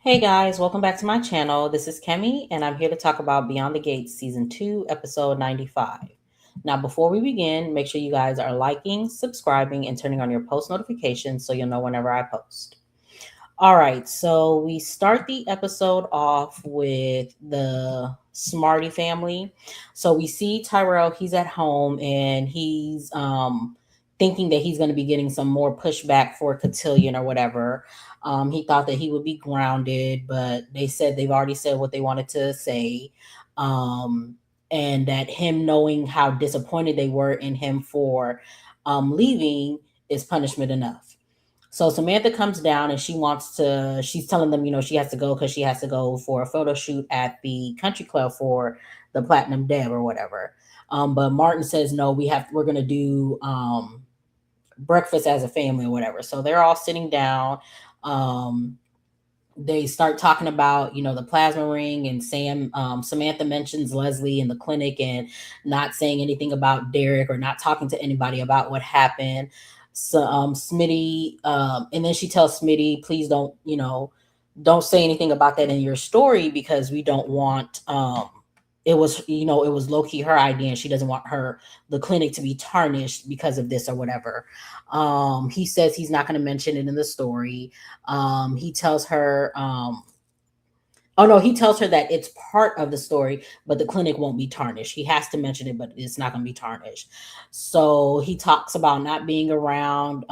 Hey guys, welcome back to my channel. This is Kemi, and I'm here to talk about Beyond the Gates Season 2, Episode 95. Now, before we begin, make sure you guys are liking, subscribing, and turning on your post notifications so you'll know whenever I post. All right, so we start the episode off with the Smarty family. So we see Tyrell, he's at home and he's thinking that he's going to be getting some more pushback for cotillion or whatever. He thought that he would be grounded, but they said they've already said what they wanted to say. Um, and that him knowing how disappointed they were in him for leaving is punishment enough. So Samantha comes down and she's telling them, she has to go because she has to go for a photo shoot at the country club for the Platinum Deb or whatever. But Martin says, no, we're going to do breakfast as a family or whatever. So they're all sitting down. Um, they start talking about the plasma ring, and Samantha mentions Leslie in the clinic and not saying anything about Derek or not talking to anybody about what happened. So Smitty, and then she tells Smitty, please don't say anything about that in your story because we don't want it was low-key her idea and she doesn't want the clinic to be tarnished because of this or whatever. He says he's not going to mention it in the story. He tells her, oh no, he tells her that it's part of the story, but the clinic won't be tarnished. He has to mention it, but it's not going to be tarnished. So he talks about not being around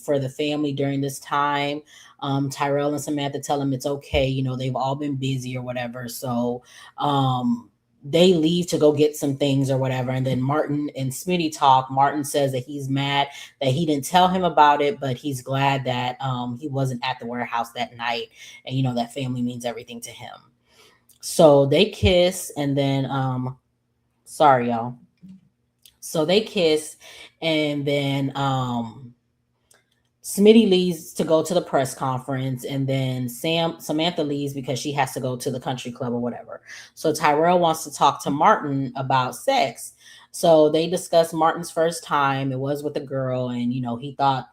for the family during this time. Tyrell and Samantha tell him it's okay. They've all been busy or whatever. So they leave to go get some things or whatever. And then Martin and Smitty talk. Martin says that he's mad that he didn't tell him about it, but he's glad that he wasn't at the warehouse that night. And, that family means everything to him. So they kiss and then, sorry, y'all. So they kiss and then, Smitty leaves to go to the press conference, and then Samantha leaves because she has to go to the country club or whatever. So Tyrell wants to talk to Martin about sex. So they discuss Martin's first time. It was with a girl, and you know, he thought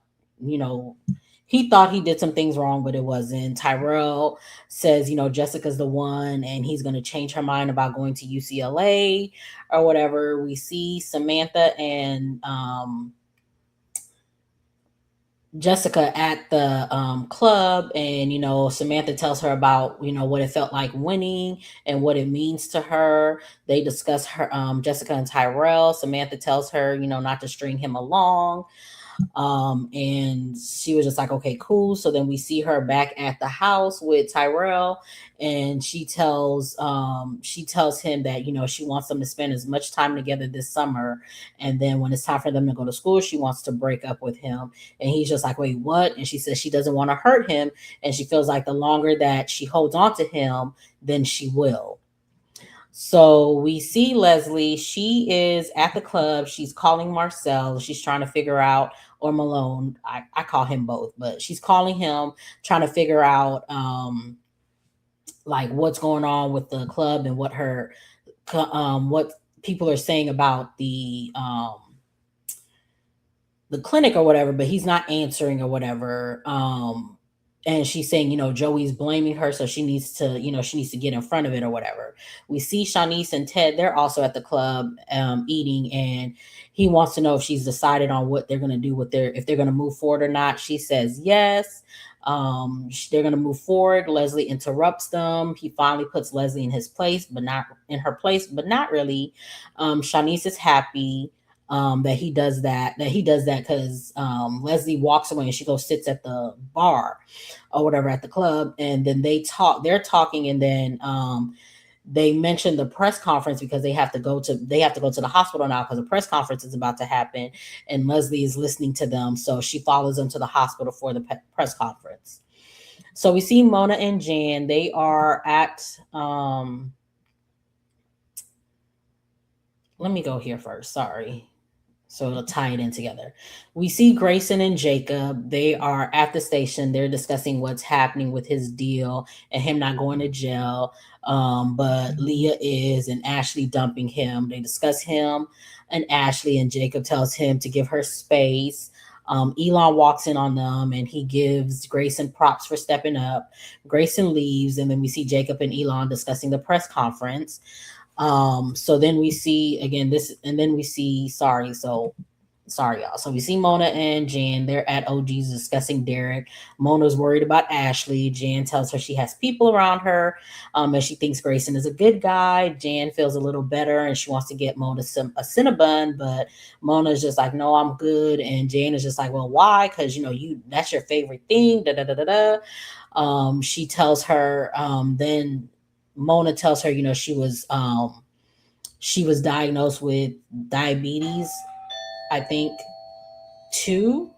he did some things wrong, but it wasn't. Tyrell says, Jessica's the one, and he's going to change her mind about going to UCLA or whatever. We see Samantha and Jessica at the club, and Samantha tells her about what it felt like winning and what it means to her. They discuss her Jessica and Tyrell. Samantha tells her not to string him along, and she was just like, okay, cool. So then we see her back at the house with Tyrell, and she tells him that she wants them to spend as much time together this summer, and then when it's time for them to go to school, she wants to break up with him. And he's just like, wait, what? And she says she doesn't want to hurt him, and she feels like the longer that she holds on to him, then she will. So we see Leslie. She is at the club. She's calling Marcel. She's trying to figure out, or Malone. I call him both, but she's calling him, trying to figure out like what's going on with the club and what people are saying about the clinic or whatever, but he's not answering or whatever. And she's saying, Joey's blaming her, so she needs to get in front of it or whatever. We see Shanice and Ted, they're also at the club eating, and he wants to know if she's decided on what they're going to do if they're going to move forward or not. She says yes. They're going to move forward. Leslie interrupts them. He finally puts Leslie in his place, but not in her place, but not really. Shanice is happy that he does that because Leslie walks away and she goes sits at the bar or whatever at the club, and then they're talking, and then they mention the press conference because they have to go to the hospital now because the press conference is about to happen, and Leslie is listening to them, so she follows them to the hospital for the press conference. So we see Mona and Jan. They are at let me go here first, sorry, so it'll tie it in together. We see Grayson and Jacob. They are at the station. They're discussing what's happening with his deal and him not going to jail. But Leah is, and Ashley dumping him. They discuss him and Ashley, and Jacob tells him to give her space. Elon walks in on them and he gives Grayson props for stepping up. Grayson leaves, and then we see Jacob and Elon discussing the press conference. So then we see again this, and then we see sorry y'all. So we see Mona and Jan. They're at OG's discussing Derek. Mona's worried about Ashely. Jan tells her she has people around her, and she thinks Grayson is a good guy. Jan feels a little better and she wants to get Mona a Cinnabon, but Mona's just like, no, I'm good. And Jan is just like, well, why? Because you that's your favorite thing. Da da da da da. She tells her. Then Mona tells her, she was diagnosed with diabetes, I think, two.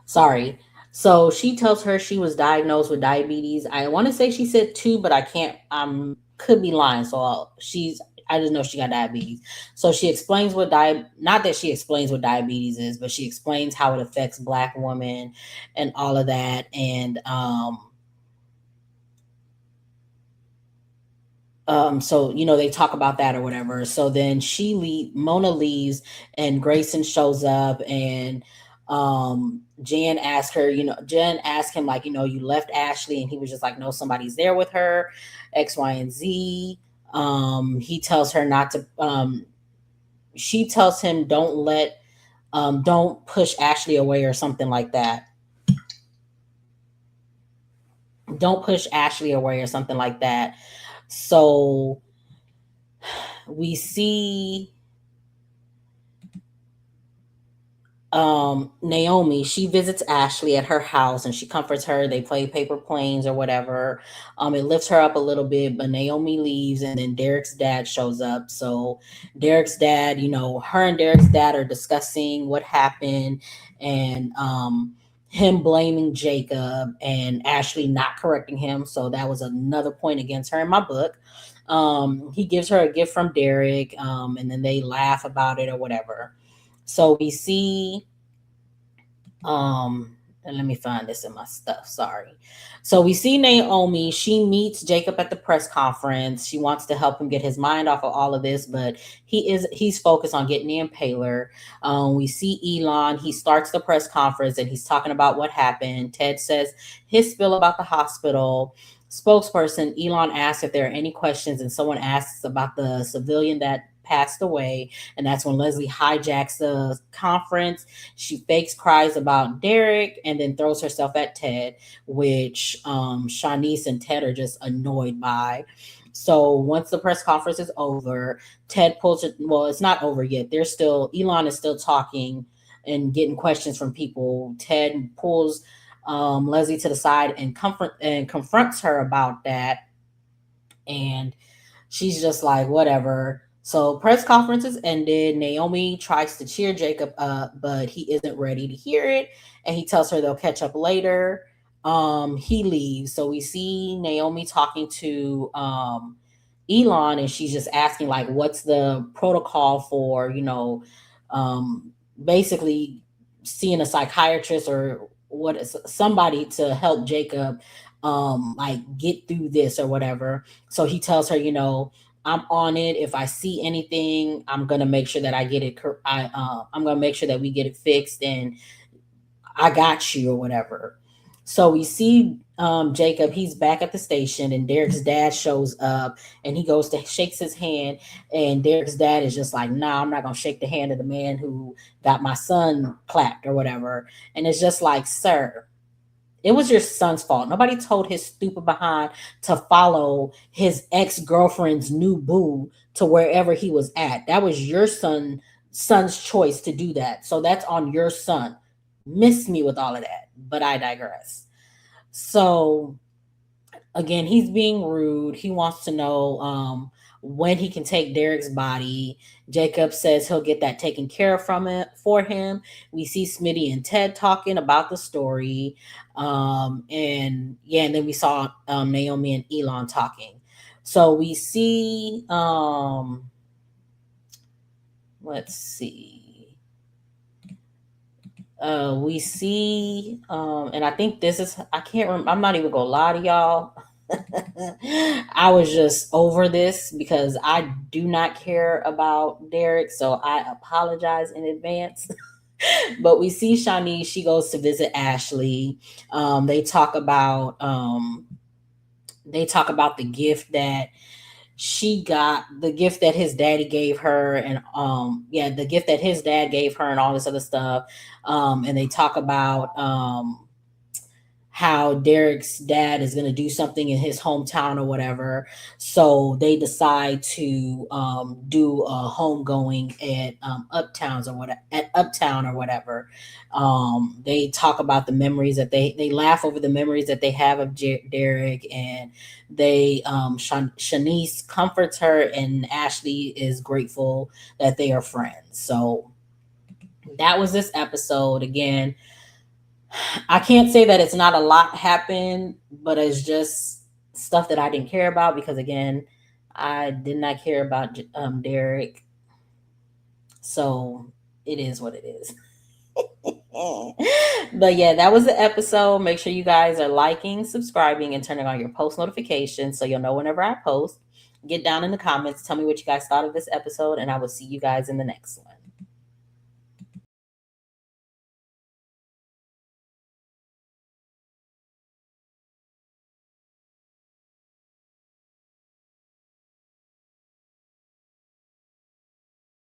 Sorry. So she tells her she was diagnosed with diabetes. I want to say she said two, but I can't. Could be lying. So I just know she got diabetes. So she explains not that she explains what diabetes is, but she explains how it affects Black women and all of that. And so they talk about that or whatever. So then Mona leaves and Grayson shows up, and Jen asked him, like, you left Ashely, and he was just like, no, somebody's there with her, X, Y, and Z. He tells her not to She tells him, don't push Ashely away or something like that. Don't push Ashely away or something like that. So we see Naomi. She visits Ashely at her house and she comforts her. They play paper planes or whatever. It lifts her up a little bit, but Naomi leaves, and then Derek's dad shows up. So Derek's dad, her and Derek's dad are discussing what happened, and him blaming Jacob and Ashely not correcting him. So that was another point against her in my book. He gives her a gift from Derek, and then they laugh about it or whatever. So we see, and let me find this in my stuff. Sorry. So we see Naomi. She meets Jacob at the press conference. She wants to help him get his mind off of all of this, but he's focused on getting the impaler. We see Elon. He starts the press conference and he's talking about what happened. Ted says his spill about the hospital. Spokesperson Elon asks if there are any questions, and someone asks about the civilian that passed away, and that's when Leslie hijacks the conference. She fakes cries about Derek and then throws herself at Ted, which Shanice and Ted are just annoyed by. So once the press conference is over, Ted pulls it. Well, it's not over yet. Elon is still talking and getting questions from people. Ted pulls Leslie to the side and confronts her about that, and she's just like, whatever. So press conference is ended. Naomi tries to cheer Jacob up, but he isn't ready to hear it, and he tells her they'll catch up later. He leaves. So we see Naomi talking to Elon, and she's just asking, like, what's the protocol for, basically seeing a psychiatrist or what is somebody to help Jacob like get through this or whatever. So he tells her, I'm on it. If I see anything, I'm gonna make sure that I get it. I'm gonna make sure that we get it fixed, and I got you or whatever. So we see Jacob. He's back at the station, and Derek's dad shows up, and he goes to shakes his hand, and Derek's dad is just like, "Nah, I'm not gonna shake the hand of the man who got my son clapped or whatever." And it's just like, sir, it was your son's fault. Nobody told his stupid behind to follow his ex-girlfriend's new boo to wherever he was at. That was your son's choice to do that. So that's on your son. Miss me with all of that. But I digress. So again, he's being rude. He wants to know when he can take Derek's body. Jacob says he'll get that taken care of from it for him. We see Smitty and Ted talking about the story. And then we saw Naomi and Elon talking. So we see let's see. We see and I think this is, I can't remember, I'm not even gonna lie to y'all. I was just over this because I do not care about Derek, so I apologize in advance. But we see Shanice, she goes to visit Ashely. They talk about the gift that she got, the gift that his daddy gave her, and the gift that his dad gave her and all this other stuff. And they talk about how Derek's dad is going to do something in his hometown or whatever. So they decide to do a homegoing at Uptown or whatever. They talk about the memories that they laugh over the memories that they have of Derek, and they Shanice comforts her, and Ashely is grateful that they are friends. So that was this episode. Again, I can't say that it's not a lot happened, but it's just stuff that I didn't care about because, again, I did not care about Derek. So it is what it is. But yeah, that was the episode. Make sure you guys are liking, subscribing, and turning on your post notifications so you'll know whenever I post. Get down in the comments. Tell me what you guys thought of this episode, and I will see you guys in the next one.